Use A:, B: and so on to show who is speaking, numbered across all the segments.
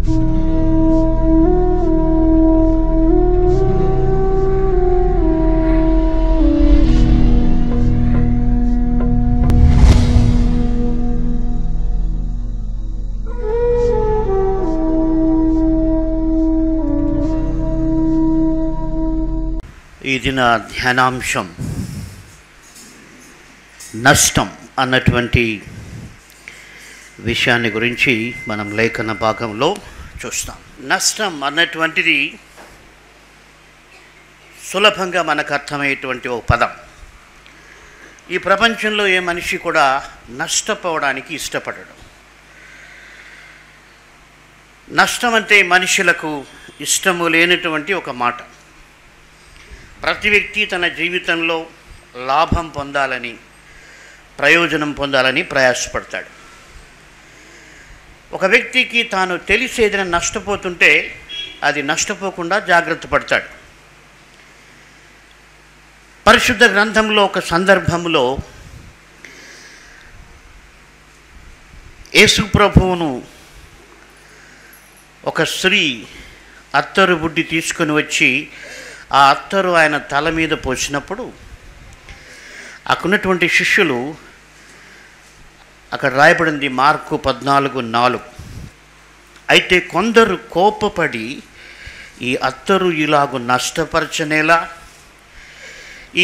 A: ఈ దిన ధ్యానాంశం నష్టం అన్నటువంటి విషయాన్ని గురించి మనం లేఖన భాగంలో చూస్తాం. నష్టం అన్నటువంటిది సులభంగా మనకు అర్థమయ్యేటువంటి ఓ పదం. ఈ ప్రపంచంలో ఏ మనిషి కూడా నష్టపోవడానికి ఇష్టపడడు. నష్టం అంటే మనుషులకు ఇష్టము లేనటువంటి ఒక మాట. ప్రతి వ్యక్తి తన జీవితంలో లాభం పొందాలని, ప్రయోజనం పొందాలని ప్రయాసపడతాడు. ఒక వ్యక్తికి తాను తెలిసి ఏదైనా నష్టపోతుంటే అది నష్టపోకుండా జాగ్రత్త పడతాడు. పరిశుద్ధ గ్రంథంలో ఒక సందర్భంలో యేసు ప్రభువును ఒక స్త్రీ అత్తరు బుడ్డి తీసుకొని వచ్చి ఆ అత్తరు ఆయన తల మీద పోసినప్పుడు అక్కడున్నటువంటి శిష్యులు, అక్కడ రాయబడింది మార్కు 14:4, అయితే కొందరు కోపపడి ఈ అత్తరు ఇలాగు నష్టపరచనేలా,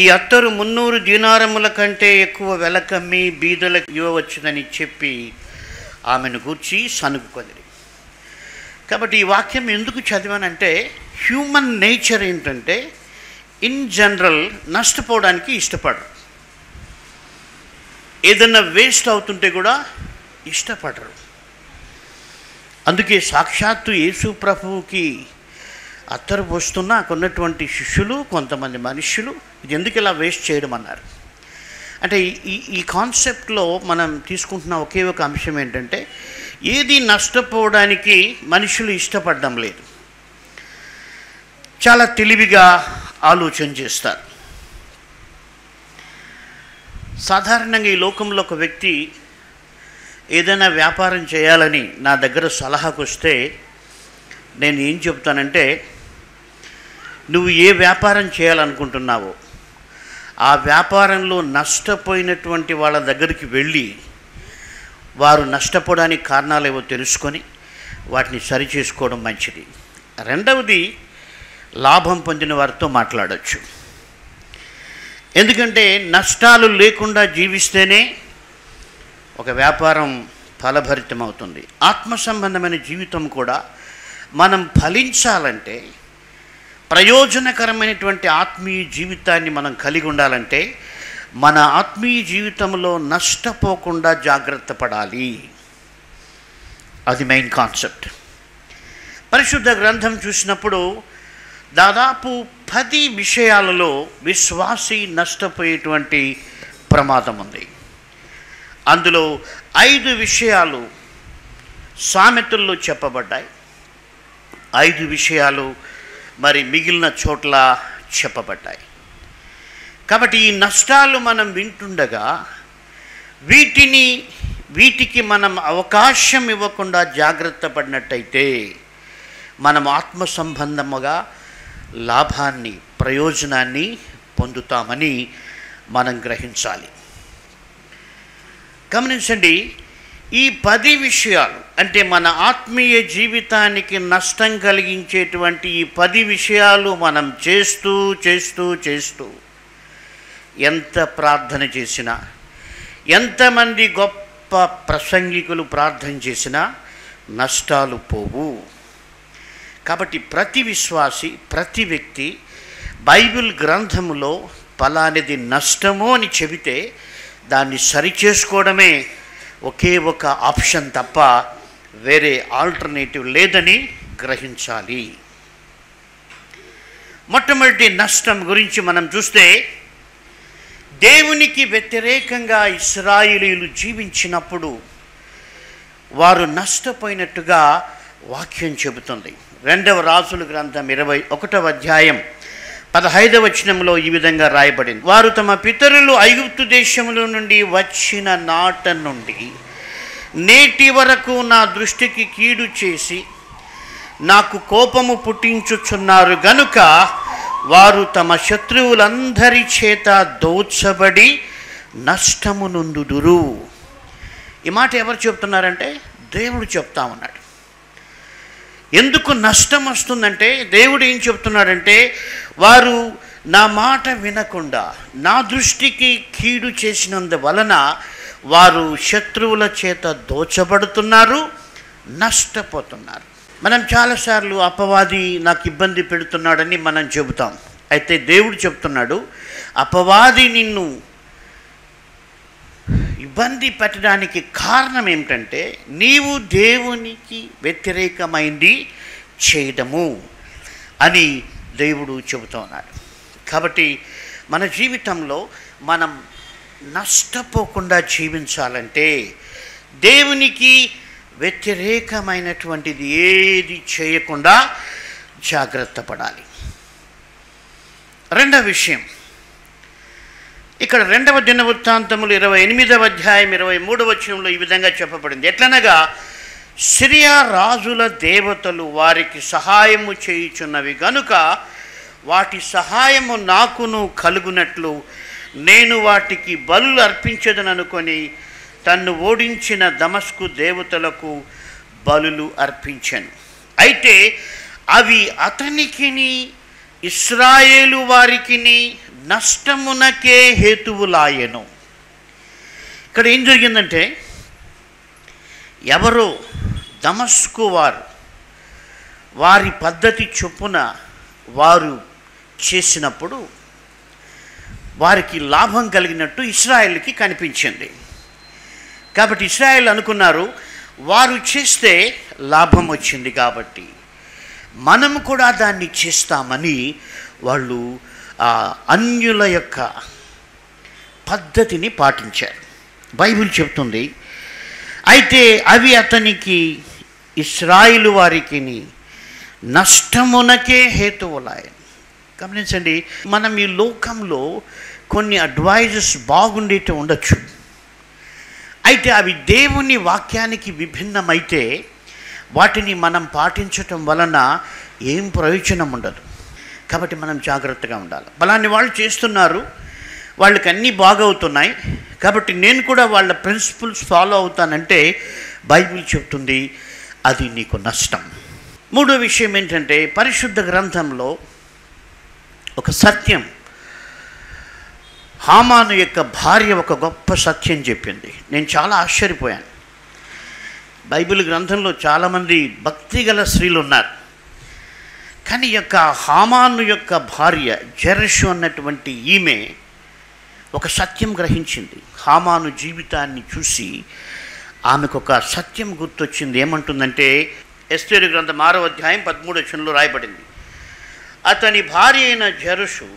A: ఈ అత్తరు 300 దీనారముల కంటే ఎక్కువ వెలకమ్మి బీదలకు ఇవ్వవచ్చునని చెప్పి ఆమెను గూర్చి సనుగుకొనిరి. కాబట్టి ఈ వాక్యం ఎందుకు చదివానంటే, హ్యూమన్ నేచర్ ఏంటంటే ఇన్ జనరల్ నష్టపోవడానికి ఇష్టపడరు. ఏదన్నా వేస్ట్ అవుతుంటే కూడా ఇష్టపడరు. అందుకే సాక్షాత్తు యేసు ప్రభువుకి అత్తరు పోస్తున్న కొన్నటువంటి శిష్యులు, కొంతమంది మనుషులు ఇది ఎందుకు ఇలా వేస్ట్ చేయడం అన్నారు. అంటే ఈ కాన్సెప్ట్లో మనం తీసుకుంటున్న ఒకే ఒక అంశం ఏంటంటే, ఏది నష్టపోవడానికి మనుషులు ఇష్టపడడం లేదు. చాలా తెలివిగా ఆలోచన చేస్తారు. సాధారణంగా ఈ లోకంలో ఒక వ్యక్తి ఏదైనా వ్యాపారం చేయాలని నా దగ్గర సలహాకు వస్తే నేను ఏం చెప్తానంటే, నువ్వు ఏ వ్యాపారం చేయాలనుకుంటున్నావో ఆ వ్యాపారంలో నష్టపోయినటువంటి వాళ్ళ దగ్గరికి వెళ్ళి వారు నష్టపోవడానికి కారణాలు ఏవో తెలుసుకొని వాటిని సరిచేసుకోవడం మంచిది. రెండవది, లాభం పొందిన వారితో మాట్లాడవచ్చు. ఎందుకంటే నష్టాలు లేకుండా జీవిస్తేనే ఒక వ్యాపారం ఫలభరితం అవుతుంది. ఆత్మ సంబంధమైన జీవితం కూడా మనం ఫలించాలంటే, ప్రయోజనకరమైనటువంటి ఆత్మీయ జీవితాన్ని మనం కలిగి ఉండాలంటే మన ఆత్మీయ జీవితంలో నష్టపోకుండా జాగ్రత్త పడాలి. అది మెయిన్ కాన్సెప్ట్. పరిశుద్ధ గ్రంథం చూసినప్పుడు దాదాపు 10 విషయాలలో విశ్వాసి నష్టపోయేటువంటి ప్రమాదం ఉంది. అందులో 5 విషయాలు సామెతల్లో చెప్పబడ్డాయి, 5 విషయాలు మరి మిగిలిన చోట్ల చెప్పబడ్డాయి. కాబట్టి ఈ నష్టాలు మనం వింటుండగా వీటికి మనం అవకాశం ఇవ్వకుండా జాగ్రత్త పడినట్టయితే మనం ఆత్మ సంబంధముగా లాభాన్ని, ప్రయోజనాన్ని పొందుతామని మనం గ్రహించాలి. గమనించండి, ఈ 10 విషయాలు అంటే మన ఆత్మీయ జీవితానికి నష్టం కలిగించేటువంటి ఈ 10 విషయాలు మనం చేస్తూ చేస్తూ చేస్తూ ఎంత ప్రార్థన చేసినా, ఎంతమంది గొప్ప ప్రసంగికులు ప్రార్థన చేసినా నష్టాలు పోవు. కాబట్టి ప్రతి విశ్వాసి, ప్రతి వ్యక్తి బైబిల్ గ్రంథములో ఫలానిది నష్టము అని చెబితే దాన్ని సరిచేసుకోవడమే ఒకే ఒక ఆప్షన్ తప్ప వేరే ఆల్టర్నేటివ్ లేదని గ్రహించాలి. మొట్టమొదటి నష్టం గురించి మనం చూస్తే, దేవునికి వ్యతిరేకంగా ఇశ్రాయేలీయులు జీవించినప్పుడు వారు నష్టపోయినట్టుగా వాక్యం చెబుతుంది. 2వ రాజుల గ్రంథం 21వ అధ్యాయం 15వ వచనంలో ఈ విధంగా రాయబడింది, వారు తమ పితరులు ఐగుప్తు దేశములో నుండి వచ్చిన నాట నుండి నేటి వరకు నా దృష్టికి కీడు చేసి నాకు కోపము పుట్టించుచున్నారు గనుక వారు తమ శత్రువులందరి చేత దోచబడి నష్టము నొందుదురు. ఈ మాట ఎవరు చెప్తున్నారంటే దేవుడు చెప్తా ఉన్నాడు. ఎందుకు నష్టం వస్తుందంటే దేవుడు ఏం చెప్తున్నాడంటే, వారు నా మాట వినకుండా నా దృష్టికి కీడు చేసినందువలన వారు శత్రువుల చేత దోచబడుతున్నారు, నష్టపోతున్నారు. మనం చాలాసార్లు అపవాది నాకు ఇబ్బంది పెడుతున్నాడని మనం చెబుతాం. అయితే దేవుడు చెప్తున్నాడు, అపవాది నిన్ను ఇబ్బంది పెట్టడానికి కారణం ఏమిటంటే నీవు దేవునికి వ్యతిరేకమైంది చేయడము అని దేవుడు చెబుతున్నాడు. కాబట్టి మన జీవితంలో మనం నష్టపోకుండా జీవించాలంటే దేవునికి వ్యతిరేకమైనటువంటిది ఏది చేయకుండా జాగ్రత్త పడాలి. రెండవ విషయం, ఇక్కడ 2వ దినవృత్తాంతములు 28వ అధ్యాయం 23వ వచనంలో ఈ విధంగా చెప్పబడింది. ఎట్లనగా సిరియా రాజుల దేవతలు వారికి సహాయము చేయుచున్నవి గనుక వాటి సహాయము నాకును కలుగునట్లు నేను వాటికి బలులు అర్పించదననుకొని తన్ను ఓడించిన దమస్కు దేవతలకు బలులు అర్పించాను. అయితే అవి అతనికిని ఇశ్రాయేలు వారికిని నష్టమునకే హేతువులాయెను. ఇక్కడ ఏం జరిగిందంటే, ఎవరో దమస్కు వారి పద్ధతి చొప్పున వారు చేసినప్పుడు వారికి లాభం కలిగినట్టు ఇశ్రాయేలుకి కనిపించింది. కాబట్టి ఇశ్రాయేలు అనుకున్నారు, వారు చేస్తే లాభం వచ్చింది కాబట్టి మనము కూడా దాన్ని చేస్తామని వాళ్ళు అన్యుల యొక్క పద్ధతిని పాటించారు. బైబిల్ చెప్తుంది, అయితే అవి అతనికి ఇశ్రాయేలు వారికి నష్టమునకే హేతువులాయెను. గమనించండి, మనం ఈ లోకంలో కొన్ని అడ్వైజెస్ బాగుండేటి ఉండొచ్చు, అయితే అవి దేవుని వాక్యానికి విభిన్నమైతే వాటిని మనం పాటించటం వలన ఏం ప్రయోజనం ఉండదు. కాబట్టి మనం జాగ్రత్తగా ఉండాలి. బలాన్ని వాళ్ళు చేస్తున్నారు, వాళ్ళకి అన్నీ బాగవుతున్నాయి, కాబట్టి నేను కూడా వాళ్ళ ప్రిన్సిపల్స్ ఫాలో అవుతానంటే బైబిల్ చెప్తుంది అది నీకు నష్టం. మూడో విషయం ఏంటంటే, పరిశుద్ధ గ్రంథంలో ఒక సత్యం, హామాను యొక్క భార్య ఒక గొప్ప సత్యం చెప్పింది. నేను చాలా ఆశ్చర్యపోయాను. బైబిల్ గ్రంథంలో చాలామంది భక్తి గల స్త్రీలు ఉన్నారు, కానీ యొక్క హామాను యొక్క భార్య జెరషు అన్నటువంటి ఈమె ఒక సత్యం గ్రహించింది. హామాను జీవితాన్ని చూసి ఆమెకు ఒక సత్యం గుర్తొచ్చింది. ఏమంటుందంటే, ఎస్తేరు గ్రంథం 6వ అధ్యాయం 13వ వచనంలో రాయబడింది, అతని భార్య అయిన జెరషు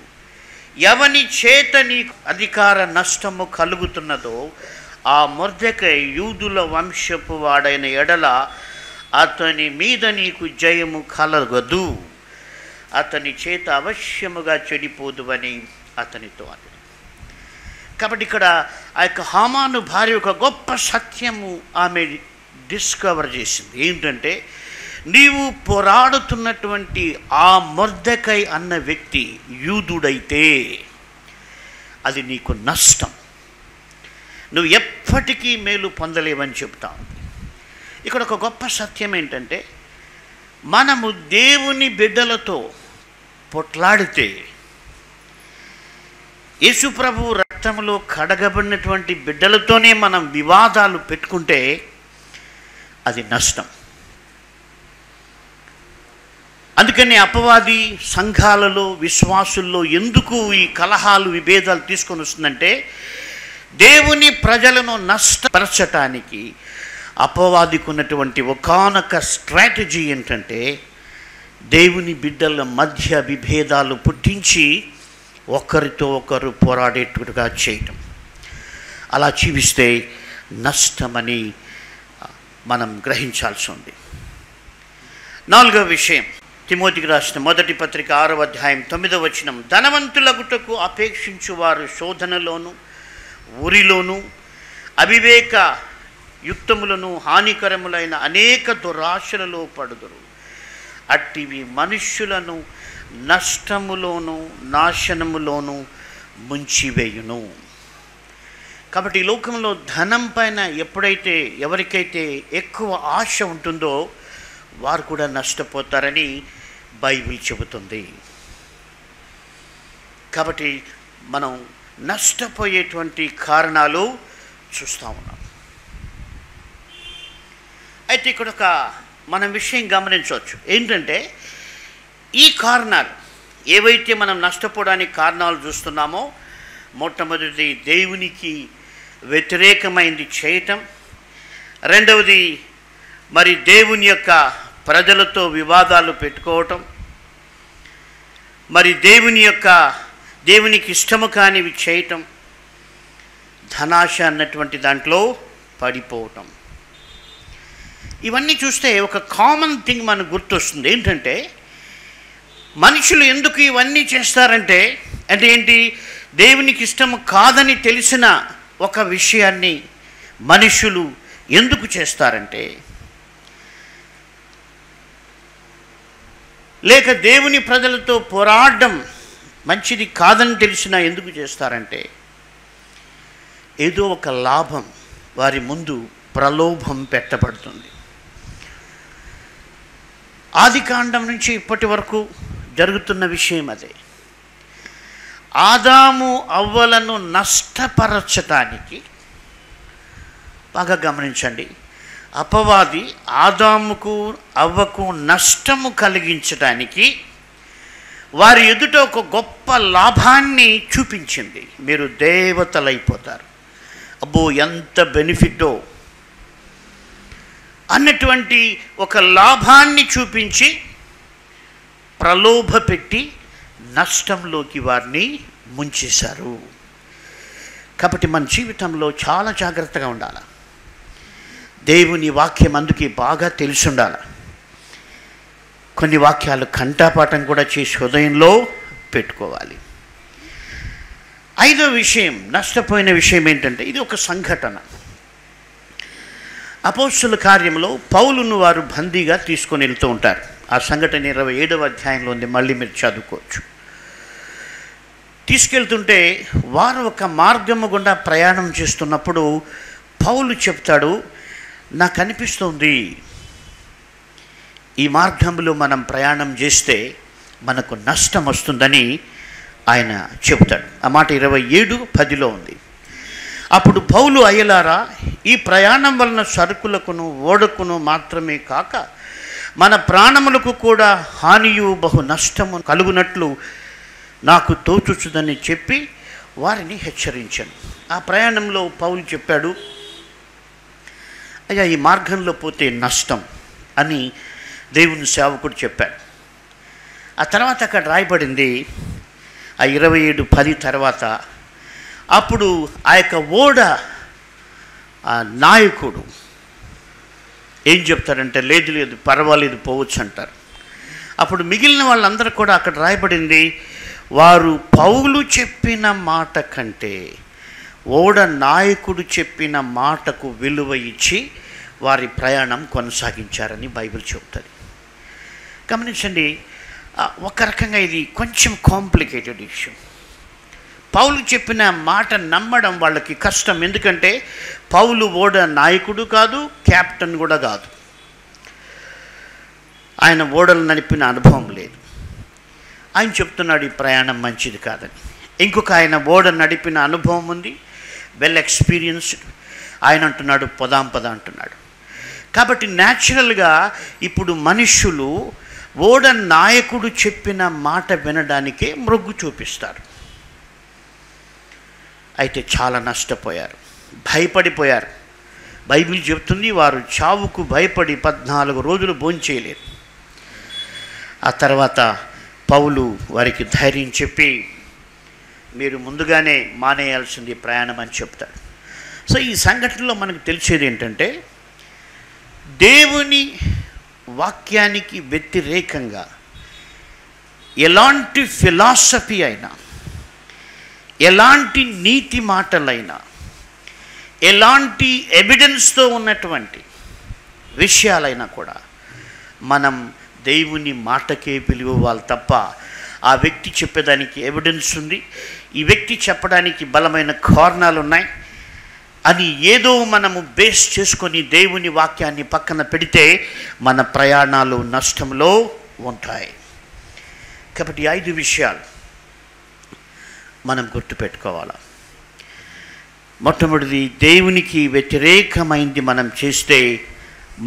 A: ఎవని చేత నీకు అధికార నష్టము కలుగుతున్నదో ఆ మొర్దెకై యూదుల వంశపు వాడైన ఎడల అతని మీద నీకు జయము కలగదు, అతని చేత అవశ్యముగా చెడిపోదువని అతనితో అన్నది. కాబట్టి ఇక్కడ ఆ యొక్క హామాను భార్య ఒక గొప్ప సత్యము ఆమె డిస్కవర్ చేసింది. ఏంటంటే, నీవు పోరాడుతున్నటువంటి ఆ మొర్దెకై అన్న వ్యక్తి యూదుడైతే అది నీకు నష్టం, నువ్వు ఎప్పటికీ మేలు పొందలేవని చెప్తావు. ఇక్కడ ఒక గొప్ప సత్యం ఏంటంటే, మనము దేవుని బిడ్డలతో పొట్లాడితే, యేసుప్రభు రక్తంలో కడగబడినటువంటి బిడ్డలతోనే మనం వివాదాలు పెట్టుకుంటే అది నష్టం. అందుకని అపవాది సంఘాలలో విశ్వాసుల్లో ఎందుకు ఈ కలహాలు విభేదాలు తీసుకొని వస్తుందంటే, దేవుని ప్రజలను నష్టపరచటానికి అపవాదికి ఉన్నటువంటి ఒకానొక స్ట్రాటజీ ఏంటంటే, దేవుని బిడ్డల మధ్య విభేదాలు పుట్టించి ఒకరితో ఒకరు పోరాడేట్టుగా చేయటం. అలా జీవిస్తే నష్టమని మనం గ్రహించాల్సి ఉంది. 4వ విషయం, తిమోతికి రాసిన మొదటి పత్రిక 6వ అధ్యాయం 9వ వచనం, ధనవంతులగుటకు అపేక్షించు వారు శోధనలోను ఊరిలోను అవివేక యుక్తములను హానికరములైన అనేక దురాశలలో పడుదురు. అట్టివి మనుష్యులను నష్టములోను నాశనములోను ముంచివేయును. కాబట్టి ఈ లోకంలో ధనం పైన ఎప్పుడైతే ఎవరికైతే ఎక్కువ ఆశ ఉంటుందో వారు కూడా నష్టపోతారని బైబిల్ చెబుతుంది. కాబట్టి మనం నష్టపోయేటువంటి కారణాలు చూస్తూ ఉన్నాం. అయితే ఇక్కడ మనం విషయం గమనించవచ్చు. ఏంటంటే ఈ కారణాలు ఏవైతే మనం నష్టపోవడానికి కారణాలు చూస్తున్నామో, మొట్టమొదటిది దేవునికి వ్యతిరేకమైంది చేయటం, రెండవది మరి దేవుని యొక్క ప్రజలతో వివాదాలు పెట్టుకోవటం, మరి దేవునికి ఇష్టము కానివి చేయటం, ధనాశ అన్నటువంటి దాంట్లో పడిపోవటం. ఇవన్నీ చూస్తే ఒక కామన్ థింగ్ మనకు గుర్తొస్తుంది. ఏంటంటే మనుషులు ఎందుకు ఇవన్నీ చేస్తారంటే, అంటే ఏంటి, దేవునికి ఇష్టము కాదని తెలిసిన ఒక విషయాన్ని మనుషులు ఎందుకు చేస్తారంటే, లేక దేవుని ప్రజలతో పోరాడడం మంచిది కాదని తెలిసినా ఎందుకు చేస్తారంటే, ఏదో ఒక లాభం వారి ముందు ప్రలోభం పెట్టబడుతుంది. ఆదికాండం నుంచి ఇప్పటి వరకు జరుగుతున్న విషయం అదే. ఆదాము అవ్వలను నష్టపరచటానికి, బాగా గమనించండి, అపవాది ఆదాముకు అవ్వకు నష్టము కలిగించడానికి వారి ఎదుట ఒక గొప్ప లాభాన్ని చూపించింది. మీరు దేవతలైపోతారు, అబ్బో ఎంత బెనిఫిటో అన్నటువంటి ఒక లాభాన్ని చూపించి ప్రలోభ పెట్టి నష్టంలోకి వారిని ముంచేశారు. కాబట్టి మన జీవితంలో చాలా జాగ్రత్తగా ఉండాలి. దేవుని వాక్యం అందుకే బాగా తెలిసి ఉండాలి. కొన్ని వాక్యాలు కంఠపాఠం కూడా చేసి హృదయంలో పెట్టుకోవాలి. ఐదో విషయం, నష్టపోయిన విషయం ఏంటంటే, ఇది ఒక సంఘటన. అపోస్తలుల కార్యంలో పౌలును వారు బందీగా తీసుకొని వెళ్తూ ఉంటారు. ఆ సంఘటన 27వ అధ్యాయంలో ఉంది, మళ్ళీ మీరు చదువుకోవచ్చు. తీసుకెళ్తుంటే వారు ఒక మార్గము గుండా ప్రయాణం చేస్తున్నప్పుడు పౌలు చెప్తాడు, నాకు అనిపిస్తుంది ఈ మార్గంలో మనం ప్రయాణం చేస్తే మనకు నష్టం వస్తుందని ఆయన చెబుతాడు. ఆ మాట 27:10లో ఉంది. అప్పుడు పౌలు, అయ్యలారా, ఈ ప్రయాణం వలన సరుకులకును ఓడకును మాత్రమే కాక మన ప్రాణములకు కూడా హానియు బహు నష్టము కలుగునట్లు నాకు తోచుచుదని చెప్పి వారిని హెచ్చరించాను. ఆ ప్రయాణంలో పౌలు చెప్పాడు, అయ్యా ఈ మార్గంలో పోతే నష్టం అని దేవుని సేవకుడు చెప్పాడు. ఆ తర్వాత అక్కడ రాయబడింది, ఆ 27:10 తర్వాత, అప్పుడు ఆ యొక్క ఓడ ఆ నాయకుడు ఏం చెప్తారంటే, లేదు లేదు పర్వాలేదు పోవచ్చు అంటారు. అప్పుడు మిగిలిన వాళ్ళందరూ కూడా అక్కడ రాయబడింది, వారు పౌలు చెప్పిన మాట కంటే ఓడ నాయకుడు చెప్పిన మాటకు విలువ ఇచ్చి వారి ప్రయాణం కొనసాగించారని బైబిల్ చెప్తుంది. గమనించండి, ఒక రకంగా ఇది కొంచెం కాంప్లికేటెడ్ ఇష్యూ. పౌలు చెప్పిన మాట నమ్మడం వాళ్ళకి కష్టం. ఎందుకంటే పౌలు ఓడ నాయకుడు కాదు, కెప్టెన్ కూడా కాదు. ఆయన ఓడలు నడిపిన అనుభవం లేదు. ఆయన చెప్తున్నాడు ఈ ప్రయాణం మంచిది కాదని. ఇంకొక ఆయన ఓడ నడిపిన అనుభవం ఉంది, వెల్ ఎక్స్పీరియన్స్డ్. ఆయన అంటున్నాడు పదాం పద అంటున్నాడు. కాబట్టి న్యాచురల్గా ఇప్పుడు మనుష్యులు ఓడ నాయకుడు చెప్పిన మాట వినడానికే మొగ్గు చూపిస్తారు. అయితే చాలా నష్టపోయారు, భయపడిపోయారు. బైబిల్ చెబుతుంది వారు చావుకు భయపడి 14 రోజులు భోంచేయలేరు. ఆ తర్వాత పౌలు వారికి ధైర్యం చెప్పి, మీరు ముందుగానే మానేయాల్సింది ప్రయాణం అని చెప్తాడు. సో ఈ సంఘటనలో మనకు తెలిసేది ఏంటంటే, దేవుని వాక్యానికి వ్యతిరేకంగా ఎలాంటి ఫిలాసఫీ అయినా, ఎలాంటి నీతి మాటలైనా, ఎలాంటి ఎవిడెన్స్తో ఉన్నటువంటి విషయాలైనా కూడా మనం దేవుని మాటకే విలువ ఇవ్వాలి తప్ప ఆ వ్యక్తి చెప్పేదానికి ఎవిడెన్స్ ఉంది, ఈ వ్యక్తి చెప్పడానికి బలమైన కారణాలు ఉన్నాయి అని ఏదో మనము బేస్ చేసుకొని దేవుని వాక్యాన్ని పక్కన పెడితే మన ప్రయాణాలు నష్టంలో ఉంటాయి. కాబట్టి 5 విషయాలు మనం గుర్తుపెట్టుకోవాలి. మొట్టమొదటిది, దేవునికి వ్యతిరేకమైంది మనం చేస్తే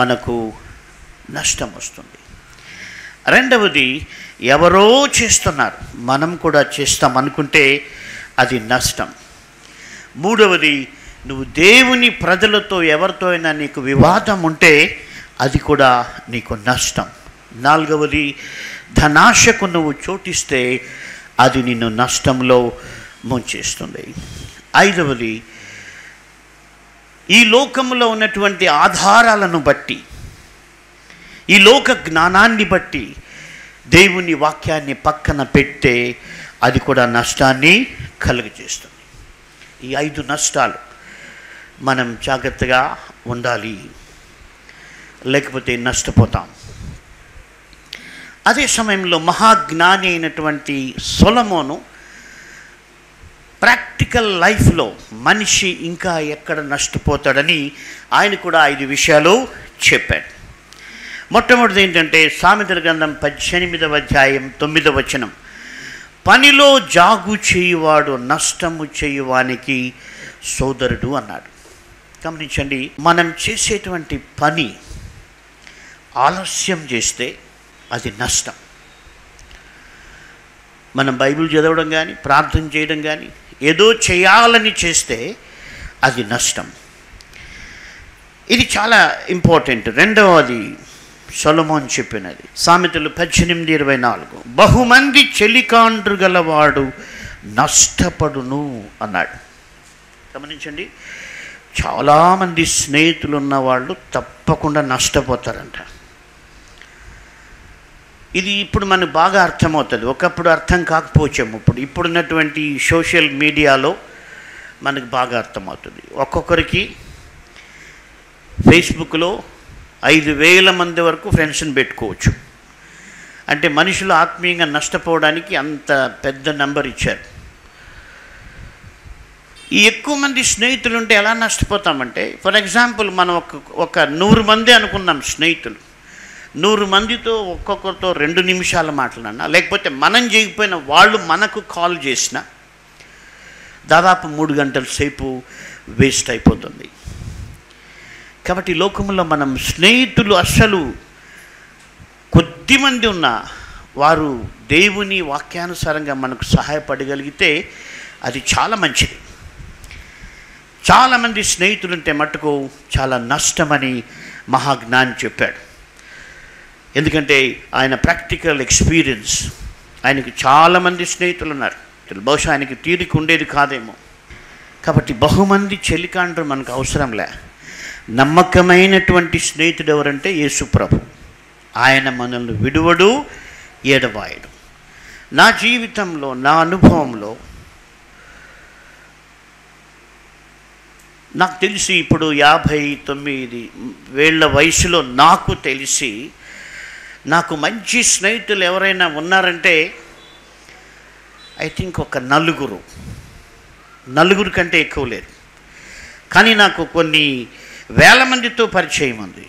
A: మనకు నష్టం వస్తుంది. రెండవది, ఎవరో చేస్తున్నారు మనం కూడా చేస్తాం అనుకుంటే అది నష్టం. మూడవది, నువ్వు దేవుని ప్రజలతో ఎవరితో అయినా నీకు వివాదం ఉంటే అది కూడా నీకు నష్టం. నాలుగవది, ధనాశకు నువ్వు చోటిస్తే అది నిన్ను నష్టంలో ముంచేస్తుంది. ఐదవది, ఈ లోకంలో ఉన్నటువంటి ఆధారాలను బట్టి, ఈ లోక జ్ఞానాన్ని బట్టి దేవుని వాక్యాన్ని పక్కన పెడితే అది కూడా నష్టాన్ని కలుగజేస్తుంది. ఈ 5 నష్టాలు మనం జాగ్రత్తగా ఉండాలి, లేకపోతే నష్టపోతాం. అదే సమయంలో మహాజ్ఞాని అయినటువంటి సొలొమోను ప్రాక్టికల్ లైఫ్లో మనిషి ఇంకా ఎక్కడ నష్టపోతాడని ఆయన కూడా 5 విషయాలు చెప్పాడు. మొట్టమొదటిది ఏంటంటే సామెతల గ్రంథం 18వ అధ్యాయం 9వ వచనం, పనిలో జాగు చేయువాడు నష్టము చేయువానికి సోదరుడు అన్నాడు. గమనించండి, మనం చేసేటువంటి పని ఆలస్యం చేస్తే అది నష్టం. మనం బైబిల్ చదవడం కానీ ప్రార్థన చేయడం కానీ ఏదో చేయాలని చేస్తే అది నష్టం. ఇది చాలా ఇంపార్టెంట్. రెండవది సొలొమోను చెప్పినది సామెతలు 18:24, బహుమంది చెలికాండ్రు గలవాడు నష్టపడును అన్నాడు. గమనించండి, చాలామంది స్నేహితులు ఉన్నవాళ్ళు తప్పకుండా నష్టపోతారంట. ఇది ఇప్పుడు మనకు బాగా అర్థమవుతుంది, ఒకప్పుడు అర్థం కాకపోవచ్చాము. ఇప్పుడున్నటువంటి సోషల్ మీడియాలో మనకు బాగా అర్థమవుతుంది. ఒక్కొక్కరికి ఫేస్బుక్లో 5,000 మంది వరకు ఫ్రెండ్స్ని పెట్టుకోవచ్చు. అంటే మనుషులు ఆత్మీయంగా నష్టపోవడానికి అంత పెద్ద నెంబర్ ఇచ్చారు. ఈ ఎక్కువ మంది స్నేహితులు ఉంటే ఎలా నష్టపోతామంటే, ఫర్ ఎగ్జాంపుల్ మనం ఒక 100 మంది అనుకున్నాం స్నేహితులు, 100 మందితో ఒక్కొక్కరితో 2 నిమిషాలు మాట్లాడినా, లేకపోతే మనం చేయకపోయినా వాళ్ళు మనకు కాల్ చేసినా దాదాపు 3 గంటల సేపు వేస్ట్ అయిపోతుంది. కాబట్టి లోకంలో మనం స్నేహితులు అస్సలు కొద్దిమంది ఉన్నా వారు దేవుని వాక్యానుసారంగా మనకు సహాయపడగలిగితే అది చాలా మంచిది. చాలామంది స్నేహితులు ఉంటే మట్టుకు చాలా నష్టమని మహాజ్ఞాని చెప్పాడు. ఎందుకంటే ఆయన ప్రాక్టికల్ ఎక్స్పీరియన్స్, ఆయనకు చాలామంది స్నేహితులు ఉన్నారు. బహుశా ఆయనకి తీరిక ఉండేది కాదేమో. కాబట్టి బహుమంది చెలికాండ్రు మనకు అవసరంలే. నమ్మకమైనటువంటి స్నేహితుడు ఎవరంటే యేసు ప్రభు. ఆయన మనల్ని విడువడు, ఎడబాయడు. నా జీవితంలో, నా అనుభవంలో నాకు తెలిసి ఇప్పుడు 59 ఏళ్ల వయసులో నాకు తెలిసి నాకు మంచి స్నేహితులు ఎవరైనా ఉన్నారంటే ఐ థింక్ ఒక 4 కంటే ఎక్కువ లేదు. కానీ నాకు కొన్ని వేల మందితో పరిచయం ఉంది,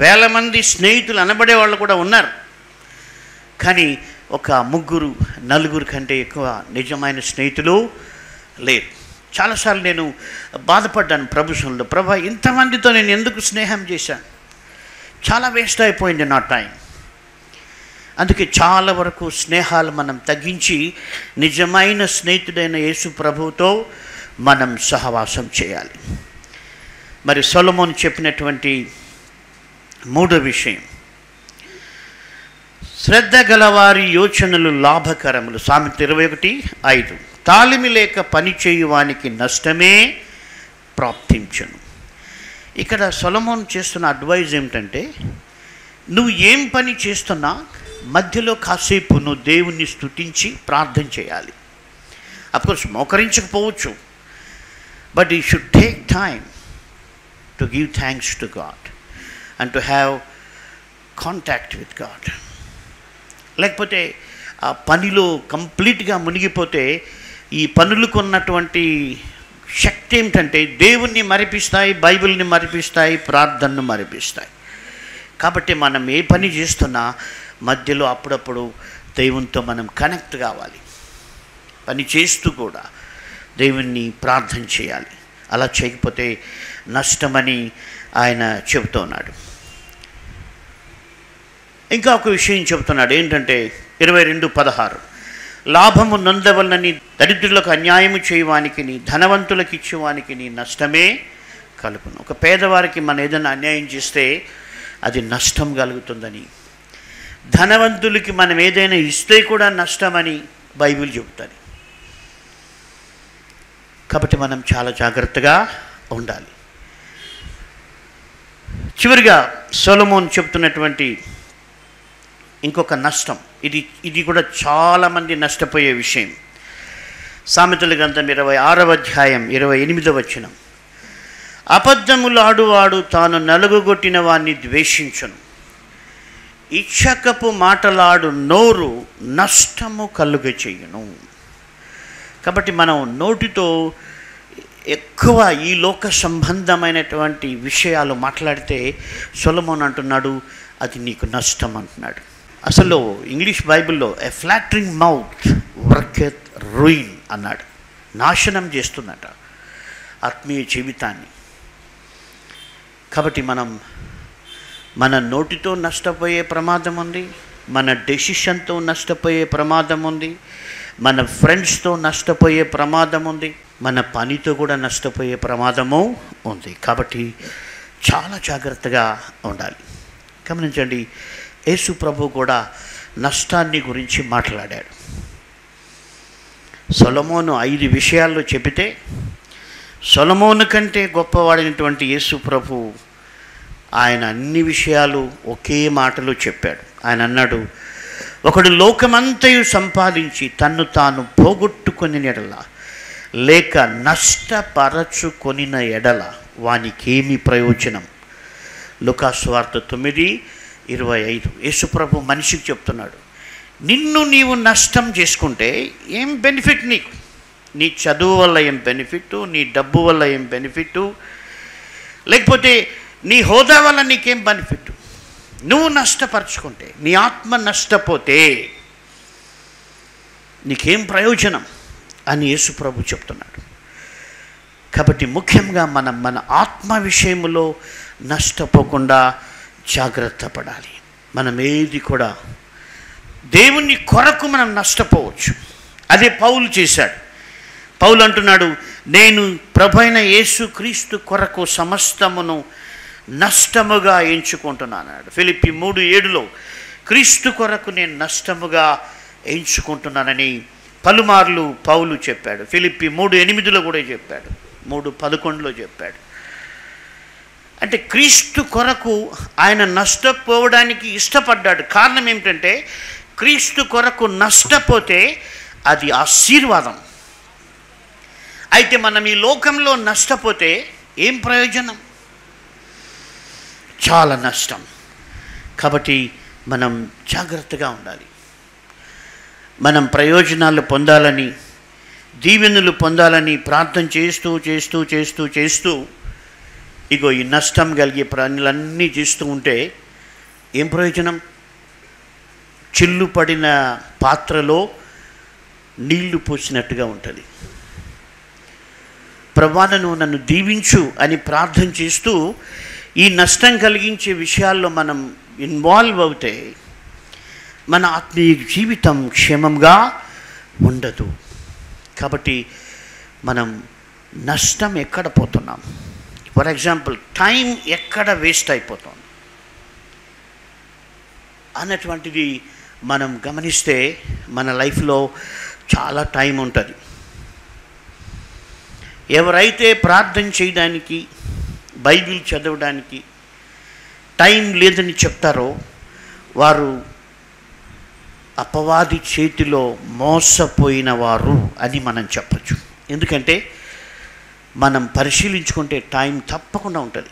A: వేల మంది స్నేహితులు అనబడే వాళ్ళు కూడా ఉన్నారు. కానీ ఒక 3-4 కంటే ఎక్కువ నిజమైన స్నేహితులు లేరు. చాలాసార్లు నేను బాధపడ్డాను ప్రభుత్వంలో, ప్రభా ఇంతమందితో నేను ఎందుకు స్నేహం చేశాను, చాలా వేస్ట్ అయిపోయింది నా టైం. అందుకే చాలా వరకు స్నేహాలు మనం తగ్గించి నిజమైన స్నేహితుడైన యేసు ప్రభువుతో మనం సహవాసం చేయాలి. మరి సొలొమోను చెప్పినటువంటి 3వ విషయం, శ్రద్ధ గలవారి యోచనలు లాభకరములు. సామెత 21:5, తాళిమి లేక పని చేయువానికి నష్టమే ప్రాప్తించును. ఇక్కడ సొలొమోను చేస్తున్న అడ్వైజ్ ఏమిటంటే, నువ్వు ఏం పని చేస్తున్నా మధ్యలో కాసేపు నువ్వు దేవుణ్ణి స్తుతించి ప్రార్థన చేయాలి. అఫ్కోర్స్ మోకరించకపోవచ్చు, but you should take time to give thanks to God and to have contact with God. లేకపోతే ఆ పనిలో కంప్లీట్గా మునిగిపోతే ఈ పనులకు ఉన్నటువంటి శక్తి ఏమిటంటే దేవుణ్ణి మరిపిస్తాయి, బైబిల్ని మరిపిస్తాయి, ప్రార్థనను మరిపిస్తాయి. కాబట్టి మనం ఏ పని చేస్తున్నా మధ్యలో అప్పుడప్పుడు దేవునితో మనం కనెక్ట్ కావాలి. పని చేస్తూ కూడా దేవుణ్ణి ప్రార్థన చేయాలి. అలా చేయకపోతే నష్టమని ఆయన చెబుతున్నాడు. ఇంకా ఒక విషయం చెబుతున్నాడు ఏంటంటే 22:16, లాభము నొందవలనని దరిద్రులకు అన్యాయము చేయవానికి నీ ధనవంతులకు ఇచ్చేవానికి నీ నష్టమే కలుగును. ఒక పేదవారికి మనం ఏదైనా అన్యాయం చేస్తే అది నష్టం కలుగుతుందని, ధనవంతులకి మనం ఏదైనా ఇస్తే కూడా నష్టమని బైబిల్ చెబుతుంది. కాబట్టి మనం చాలా జాగ్రత్తగా ఉండాలి. చివరిగా సొలొమోను చెప్తున్నటువంటి ఇంకొక నష్టం, ఇది కూడా చాలామంది నష్టపోయే విషయం. సామెతల గ్రంథం 26వ అధ్యాయం 28వ వచనం, అబద్ధములాడువాడు తాను నలుగుగొట్టిన వాణ్ణి ద్వేషించును, ఇచ్చకపు మాటలాడు నోరు నష్టము కలుగచేయును. కాబట్టి మనం నోటితో ఎక్కువ ఈ లోక సంబంధమైనటువంటి విషయాలు మాట్లాడితే సొలొమోను అంటున్నాడు అది నీకు నష్టం అంటున్నాడు. అసలు ఇంగ్లీష్ బైబిల్లో ఎ ఫ్లాటరింగ్ మౌత్ వర్కెత్ రూయిన్ అన్నాడు. నాశనం చేస్తుందట ఆత్మీయ జీవితాన్ని. కాబట్టి మన నోటితో నష్టపోయే ప్రమాదం ఉంది, మన డెసిషన్తో నష్టపోయే ప్రమాదం ఉంది, మన ఫ్రెండ్స్తో నష్టపోయే ప్రమాదం ఉంది, మన పనితో కూడా నష్టపోయే ప్రమాదము ఉంది. కాబట్టి చాలా జాగ్రత్తగా ఉండాలి. గమనించండి, యేసు ప్రభు కూడా నష్టాన్ని గురించి మాట్లాడాడు. సొలొమోను 5 విషయాల్లో చెబితే సొలొమోను కంటే గొప్పవాడైనటువంటి యేసు ప్రభు ఆయన అన్ని విషయాలు ఒకే మాటలో చెప్పాడు. ఆయన అన్నాడు, ఒకడు లోకమంతయు సంపాదించి తన్ను తాను పోగొట్టుకొని ఎడల లేక నష్టపరచుకొనిన ఎడల వానికేమి ప్రయోజనం. లూకాసు వార్త 9:25. యేసుప్రభు మనిషికి చెప్తున్నాడు, నిన్ను నీవు నష్టం చేసుకుంటే ఏం బెనిఫిట్ నీకు? నీ చదువు వల్ల ఏం బెనిఫిట్, నీ డబ్బు వల్ల ఏం బెనిఫిట్, లేకపోతే నీ హోదా వల్ల నీకేం బెనిఫిట్? నువ్వు నష్టపరుచుకుంటే, నీ ఆత్మ నష్టపోతే నీకేం ప్రయోజనం అని యేసుప్రభు చెప్తున్నాడు. కాబట్టి ముఖ్యంగా మన ఆత్మ విషయంలో నష్టపోకుండా జాగ్రత్త పడాలి. మనం ఏది కూడా దేవుని కొరకు మనం నష్టపోవచ్చు. అదే పౌలు చేశాడు. పౌలు అంటున్నాడు, నేను ప్రభువైన యేసుక్రీస్తు కొరకు సమస్తమును నష్టముగా ఎంచుకుంటున్నాడు. ఫిలిప్పీ 3:7లో క్రీస్తు కొరకు నేను నష్టముగా ఎంచుకుంటున్నానని పలుమార్లు పౌలు చెప్పాడు. ఫిలిప్పీ 3:8లో కూడా చెప్పాడు, 3:11లో చెప్పాడు. అంటే క్రీస్తు కొరకు ఆయన నష్టపోవడానికి ఇష్టపడ్డాడు. కారణం ఏమిటంటే క్రీస్తు కొరకు నష్టపోతే అది ఆశీర్వాదం. అయితే మనం ఈ లోకంలో నష్టపోతే ఏం ప్రయోజనం? చాలా నష్టం. కాబట్టి మనం జాగ్రత్తగా ఉండాలి. మనం ప్రయోజనాలు పొందాలని, దీవెనలు పొందాలని ప్రార్థన చేస్తూ చేస్తూ చేస్తూ చేస్తూ ఇగో ఈ నష్టం కలిగే పనులన్నీ చేస్తూ ఉంటే ఏం ప్రయోజనం? చిల్లు పడిన పాత్రలో నీళ్లు పోసినట్టుగా ఉంటుంది. ప్రభువా నన్ను దీవించు అని ప్రార్థన చేస్తూ ఈ నష్టం కలిగించే విషయాల్లో మనం ఇన్వాల్వ్ అవుతే మన ఆత్మీయ జీవితం క్షేమంగా ఉండదు. కాబట్టి మనం నష్టం ఎక్కడ పోతున్నాం? ఫర్ ఎగ్జాంపుల్, టైం ఎక్కడ వేస్ట్ అయిపోతుంది అన్నటువంటిది మనం గమనిస్తే మన లైఫ్లో చాలా టైం ఉంటుంది. ఎవరైతే ప్రార్థన చేయడానికి, బైబిల్ చదవడానికి టైం లేదని చెప్తారో వారు అపవాది చేతిలో మోసపోయిన వారు అని మనం చెప్పచ్చు. ఎందుకంటే మనం పరిశీలించుకుంటే టైం తప్పకుండా ఉంటుంది.